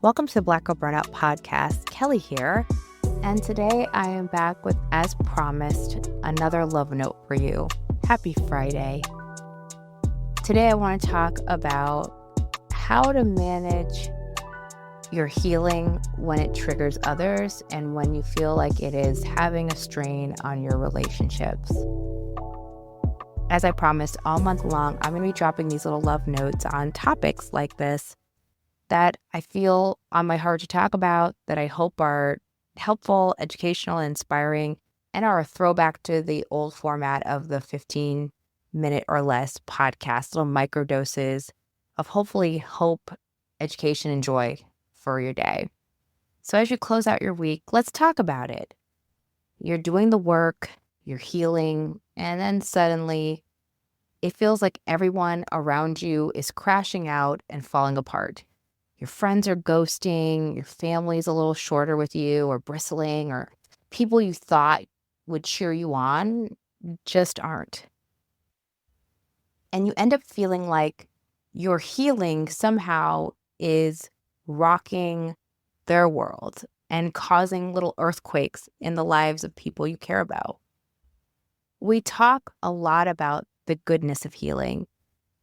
Welcome to the Black Girl Burnout Podcast. Kelly here, and today I am back with, as promised, another love note for you. Happy Friday. Today I want to talk about how to manage your healing when it triggers others and when you feel like it is having a strain on your relationships. As I promised, all month long, I'm going to be dropping these little love notes on topics like this that I feel on my heart to talk about, that I hope are helpful, educational, and inspiring, and are a throwback to the old format of the 15-minute or less podcast, little micro doses of hopefully hope, education, and joy for your day. So as you close out your week, let's talk about it. You're doing the work, you're healing, and then suddenly it feels like everyone around you is crashing out and falling apart. Your friends are ghosting, your family's a little shorter with you or bristling, or people you thought would cheer you on just aren't. And you end up feeling like your healing somehow is rocking their world and causing little earthquakes in the lives of people you care about. We talk a lot about the goodness of healing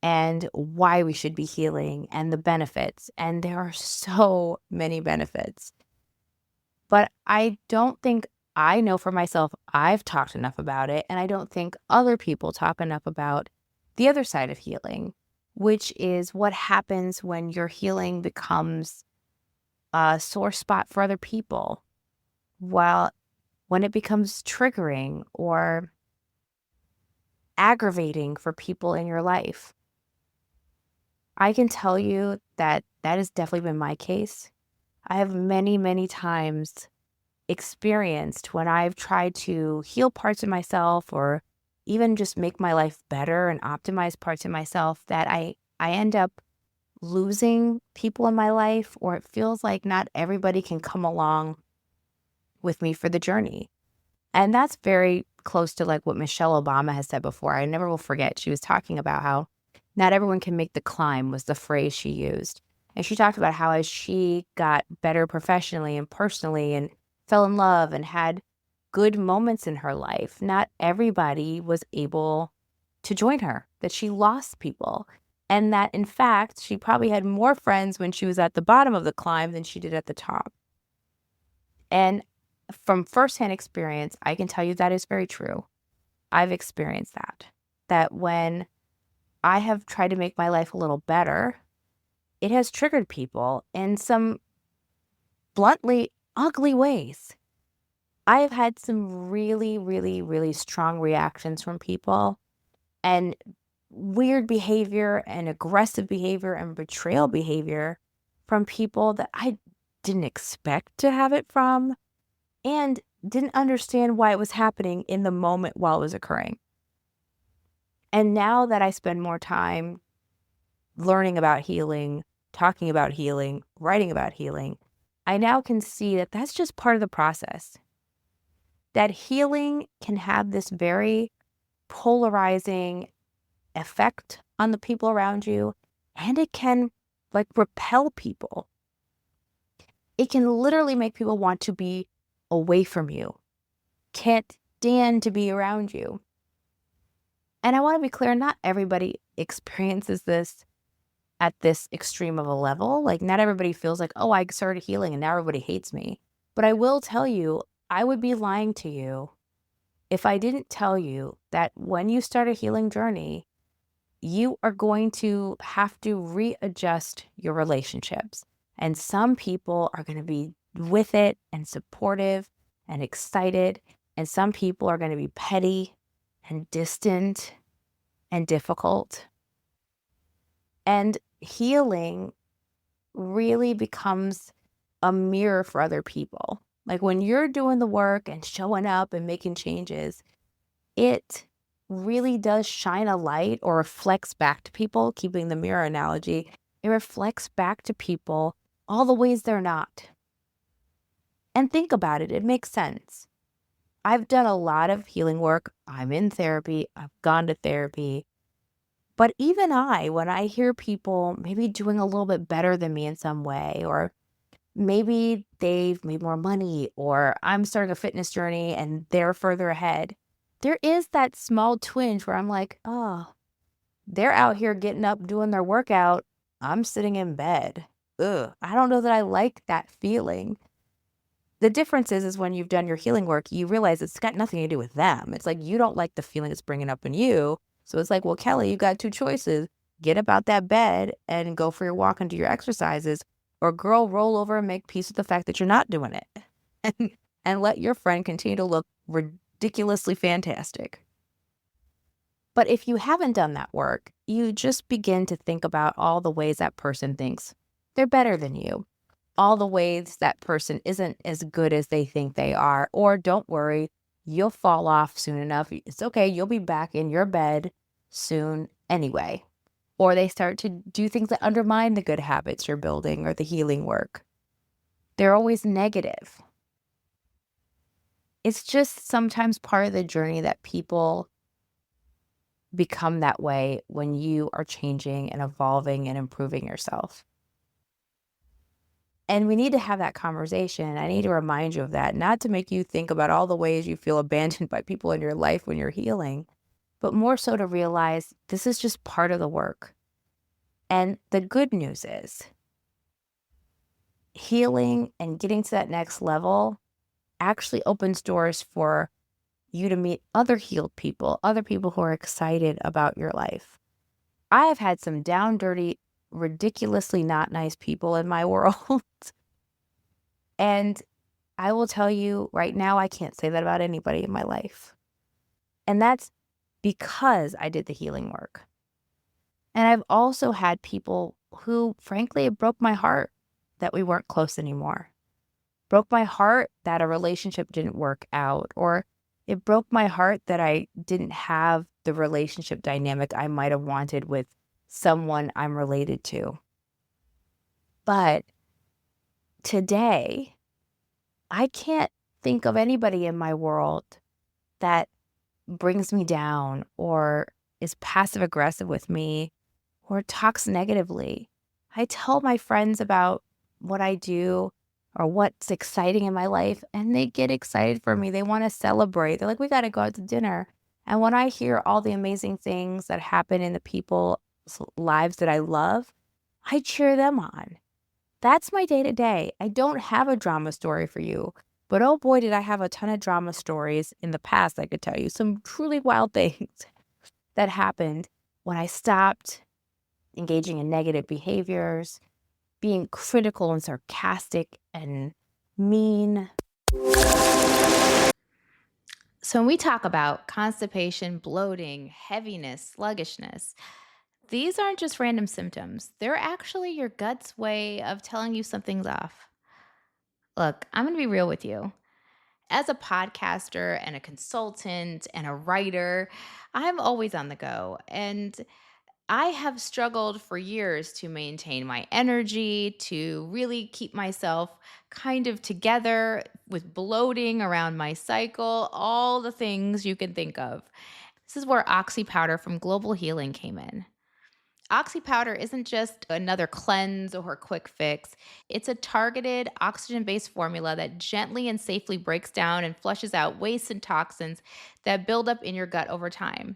and why we should be healing and the benefits. And there are so many benefits. But I don't think I know for myself I've talked enough about it. And I don't think other people talk enough about the other side of healing, which is what happens when your healing becomes a sore spot for other people. While when it becomes triggering or aggravating for people in your life. I can tell you that that has definitely been my case. I have many, many times experienced when I've tried to heal parts of myself or even just make my life better and optimize parts of myself that I end up losing people in my life, or it feels like not everybody can come along with me for the journey. And that's very close to like what Michelle Obama has said before. I never will forget. She was talking about how not everyone can make the climb was the phrase she used. And she talked about how as she got better professionally and personally and fell in love and had good moments in her life, not everybody was able to join her, that she lost people. And that in fact, she probably had more friends when she was at the bottom of the climb than she did at the top. And from firsthand experience, I can tell you that is very true. I've experienced that when I have tried to make my life a little better, it has triggered people in some bluntly ugly ways. I have had some really, really, really strong reactions from people and weird behavior and aggressive behavior and betrayal behavior from people that I didn't expect to have it from and didn't understand why it was happening in the moment while it was occurring. And now that I spend more time learning about healing, talking about healing, writing about healing, I now can see that that's just part of the process. That healing can have this very polarizing effect on the people around you, and it can like repel people. It can literally make people want to be away from you, can't stand to be around you. And I want to be clear, not everybody experiences this at this extreme of a level. Like, not everybody feels like, oh, I started healing and now everybody hates me. But I will tell you, I would be lying to you if I didn't tell you that when you start a healing journey, you are going to have to readjust your relationships. And some people are going to be with it and supportive and excited. And some people are going to be petty and distant and difficult. And healing really becomes a mirror for other people. Like when you're doing the work and showing up and making changes, it really does shine a light or reflects back to people, keeping the mirror analogy, it reflects back to people all the ways they're not. And think about it, it makes sense. I've done a lot of healing work. I'm in therapy. I've gone to therapy. But even when I hear people maybe doing a little bit better than me in some way, or Maybe they've made more money, or I'm starting a fitness journey and they're further ahead. There is that small twinge where I'm like, oh, they're out here getting up, doing their workout. I'm sitting in bed. Ugh, I don't know that I like that feeling. The difference is when you've done your healing work, you realize it's got nothing to do with them. It's like you don't like the feeling it's bringing up in you. So it's like, well, Kelly, you got two choices. Get up out that bed and go for your walk and do your exercises, or girl, roll over and make peace with the fact that you're not doing it. and, and let your friend continue to look ridiculously fantastic. But if you haven't done that work, you just begin to think about all the ways that person thinks they're better than you, all the ways that person isn't as good as they think they are, or don't worry, you'll fall off soon enough. It's okay, you'll be back in your bed soon anyway. Or they start to do things that undermine the good habits you're building or the healing work. They're always negative. It's just sometimes part of the journey that people become that way when you are changing and evolving and improving yourself. And we need to have that conversation. I need to remind you of that, not to make you think about all the ways you feel abandoned by people in your life when you're healing, but more so to realize this is just part of the work. And the good news is healing and getting to that next level actually opens doors for you to meet other healed people, other people who are excited about your life. I have had some down dirty, ridiculously not nice people in my world. And I will tell you right now, I can't say that about anybody in my life. And that's because I did the healing work. And I've also had people who, frankly, it broke my heart that we weren't close anymore. Broke my heart that a relationship didn't work out, or it broke my heart that I didn't have the relationship dynamic I might have wanted with someone I'm related to. But today, I can't think of anybody in my world that brings me down or is passive aggressive with me or talks negatively. I tell my friends about what I do or what's exciting in my life, and they get excited for me. They want to celebrate. They're like, we got to go out to dinner. And when I hear all the amazing things that happen in the people's lives that I love, I cheer them on. That's my day to day. I don't have a drama story for you, but oh boy, did I have a ton of drama stories in the past. I could tell you some truly wild things that happened when I stopped engaging in negative behaviors, being critical and sarcastic and mean. So, when we talk about constipation, bloating, heaviness, sluggishness, these aren't just random symptoms. They're actually your gut's way of telling you something's off. Look, I'm going to be real with you. As a podcaster and a consultant and a writer, I'm always on the go. And I have struggled for years to maintain my energy, to really keep myself kind of together with bloating around my cycle, all the things you can think of. This is where Oxy Powder from Global Healing came in. Oxy Powder isn't just another cleanse or quick fix. It's a targeted oxygen based formula that gently and safely breaks down and flushes out wastes and toxins that build up in your gut over time.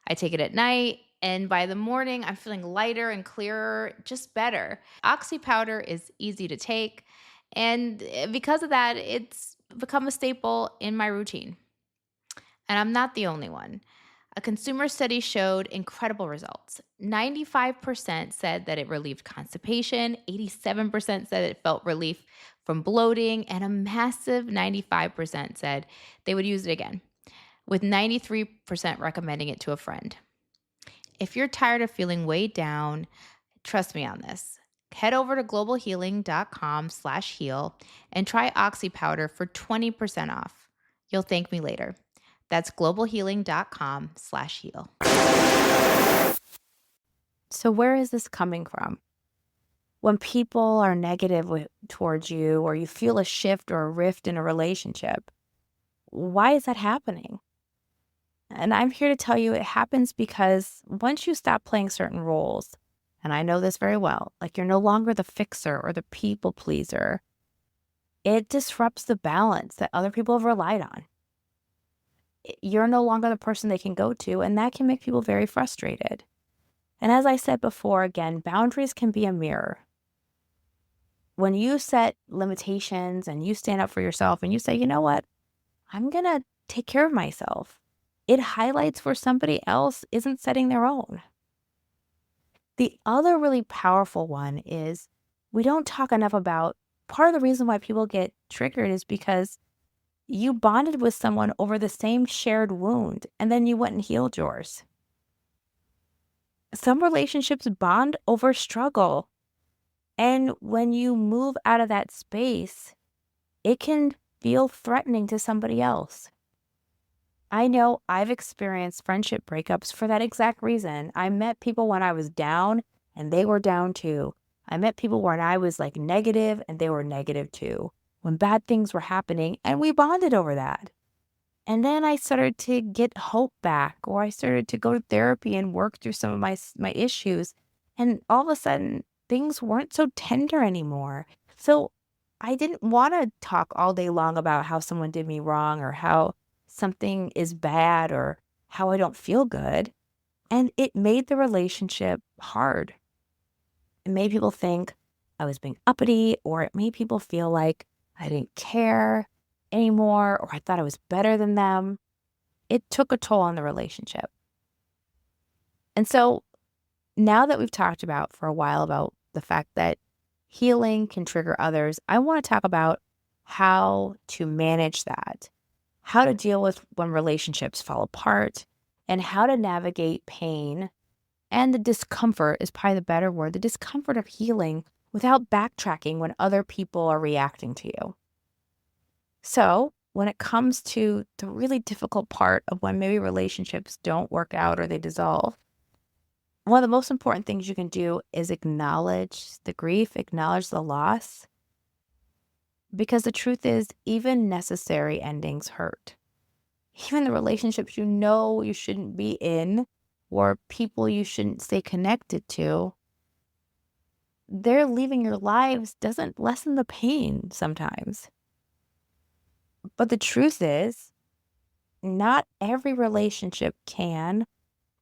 I take it at night, and by the morning, I'm feeling lighter and clearer, just better. Oxy Powder is easy to take, and because of that, it's become a staple in my routine. And I'm not the only one. A consumer study showed incredible results. 95% said that it relieved constipation, 87% said it felt relief from bloating, and a massive 95% said they would use it again, with 93% recommending it to a friend. If you're tired of feeling weighed down, trust me on this. Head over to globalhealing.com/heal and try Oxy Powder for 20% off. You'll thank me later. That's globalhealing.com/heal. So where is this coming from? When people are negative towards you, or you feel a shift or a rift in a relationship, why is that happening? And I'm here to tell you it happens because once you stop playing certain roles, and I know this very well, like you're no longer the fixer or the people pleaser, It disrupts the balance that other people have relied on. You're no longer the person they can go to, and that can make people very frustrated. And as I said before, again, boundaries can be a mirror. When you set limitations and you stand up for yourself and you say, you know what, I'm going to take care of myself, it highlights where somebody else isn't setting their own. The other really powerful one is we don't talk enough about part of the reason why people get triggered is because you bonded with someone over the same shared wound and then you went and healed yours. Some relationships bond over struggle. And when you move out of that space, it can feel threatening to somebody else. I know I've experienced friendship breakups for that exact reason. I met people when I was down and they were down too. I met people when I was like negative and they were negative too. When bad things were happening and we bonded over that. And then I started to get hope back, or I started to go to therapy and work through some of my issues. And all of a sudden, things weren't so tender anymore. So I didn't want to talk all day long about how someone did me wrong or how something is bad or how I don't feel good. And it made the relationship hard. It made people think I was being uppity, or it made people feel like I didn't care anymore, or I thought I was better than them. It took a toll on the relationship. And so now that we've talked about for a while about the fact that healing can trigger others, I want to talk about how to manage that, how to deal with when relationships fall apart, and how to navigate pain and the discomfort is probably the better word, the discomfort of healing without backtracking when other people are reacting to you. So when it comes to the really difficult part of when maybe relationships don't work out or they dissolve, one of the most important things you can do is acknowledge the grief, acknowledge the loss, because the truth is, even necessary endings hurt. Even the relationships you know you shouldn't be in or people you shouldn't stay connected to, their leaving your lives doesn't lessen the pain sometimes. But the truth is, not every relationship can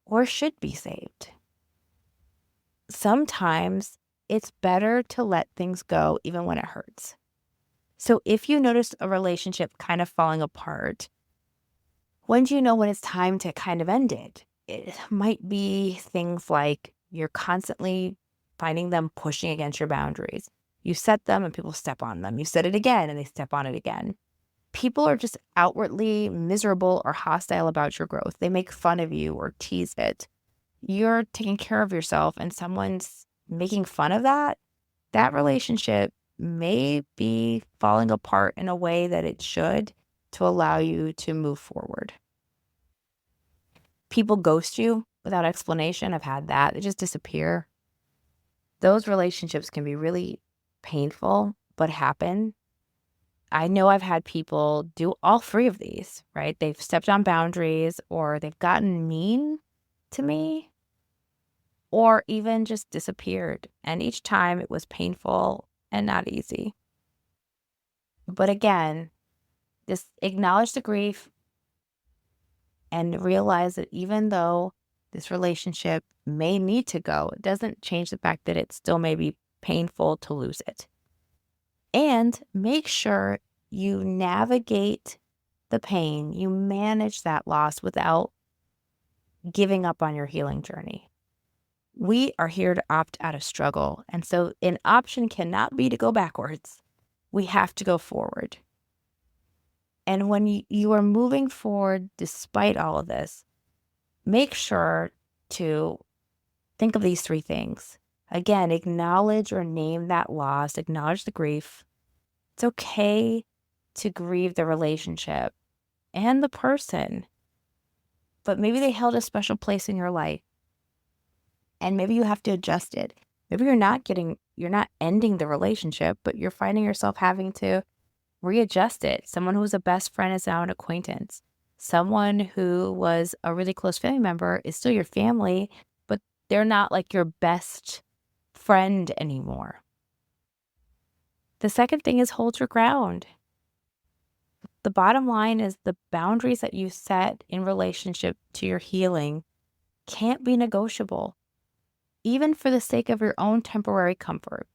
or should be saved. Sometimes it's better to let things go even when it hurts. So if you notice a relationship kind of falling apart, when do you know when it's time to kind of end it? It might be things like you're constantly finding them pushing against your boundaries. You set them and people step on them. You set it again and they step on it again. People are just outwardly miserable or hostile about your growth. They make fun of you or tease it. You're taking care of yourself and someone's making fun of that. That relationship may be falling apart in a way that it should to allow you to move forward. People ghost you without explanation. I've had that. They just disappear. Those relationships can be really painful, but happen. I know I've had people do all three of these, right? They've stepped on boundaries or they've gotten mean to me or even just disappeared. And each time it was painful and not easy. But again, just acknowledge the grief and realize that even though this relationship may need to go, it doesn't change the fact that it still may be painful to lose it. And make sure you navigate the pain, you manage that loss without giving up on your healing journey. We are here to opt out of struggle. And so an option cannot be to go backwards. We have to go forward. And when you are moving forward despite all of this, make sure to think of these three things. Again, acknowledge or name that loss, acknowledge the grief. It's okay to grieve the relationship and the person, but maybe they held a special place in your life and maybe you have to adjust it. Maybe you're not ending the relationship, but you're finding yourself having to readjust it. Someone who was a best friend is now an acquaintance. Someone who was a really close family member is still your family, but they're not like your best friend anymore. The second thing is hold your ground. The bottom line is the boundaries that you set in relationship to your healing can't be negotiable, even for the sake of your own temporary comfort.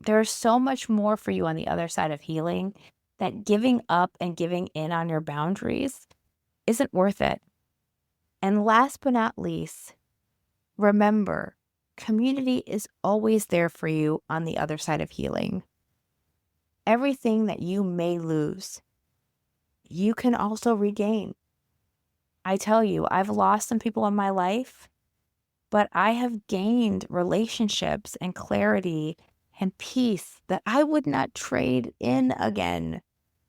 There is so much more for you on the other side of healing that giving up and giving in on your boundaries isn't worth it. And last but not least, remember, community is always there for you on the other side of healing. Everything that you may lose, you can also regain. I tell you, I've lost some people in my life, but I have gained relationships and clarity and peace that I would not trade in again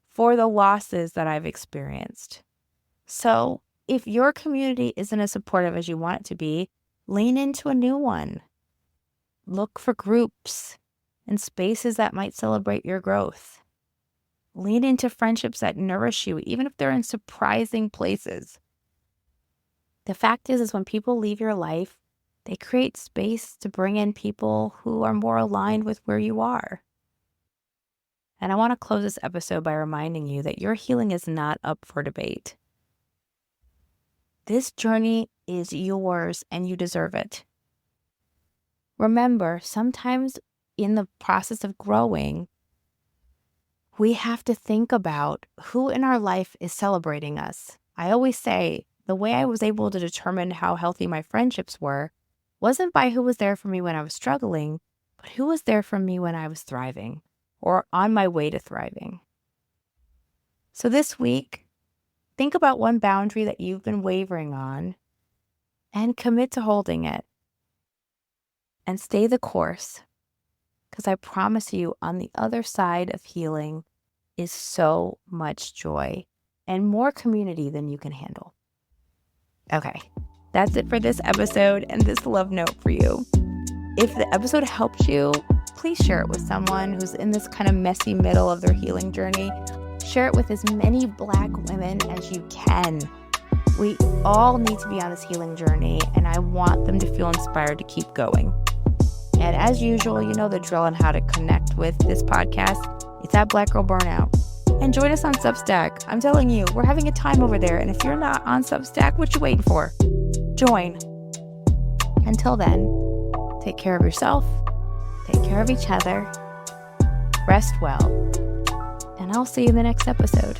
for the losses that I've experienced. So if your community isn't as supportive as you want it to be, lean into a new one. Look for groups and spaces that might celebrate your growth. Lean into friendships that nourish you, even if they're in surprising places. The fact is when people leave your life, they create space to bring in people who are more aligned with where you are. And I want to close this episode by reminding you that your healing is not up for debate. This journey is yours and you deserve it. Remember, sometimes in the process of growing, we have to think about who in our life is celebrating us. I always say the way I was able to determine how healthy my friendships were wasn't by who was there for me when I was struggling, but who was there for me when I was thriving or on my way to thriving. So this week, think about one boundary that you've been wavering on and commit to holding it. And stay the course, because I promise you on the other side of healing is so much joy and more community than you can handle. Okay, that's it for this episode and this love note for you. If the episode helped you, please share it with someone who's in this kind of messy middle of their healing journey. Share it with as many Black women as you can. We all need to be on this healing journey, and I want them to feel inspired to keep going. And as usual, you know the drill on how to connect with this podcast. It's at Black Girl Burnout. And join us on Substack. I'm telling you, we're having a time over there. And if you're not on Substack, what you waiting for? Join. Until then, take care of yourself. Take care of each other. Rest well. And I'll see you in the next episode.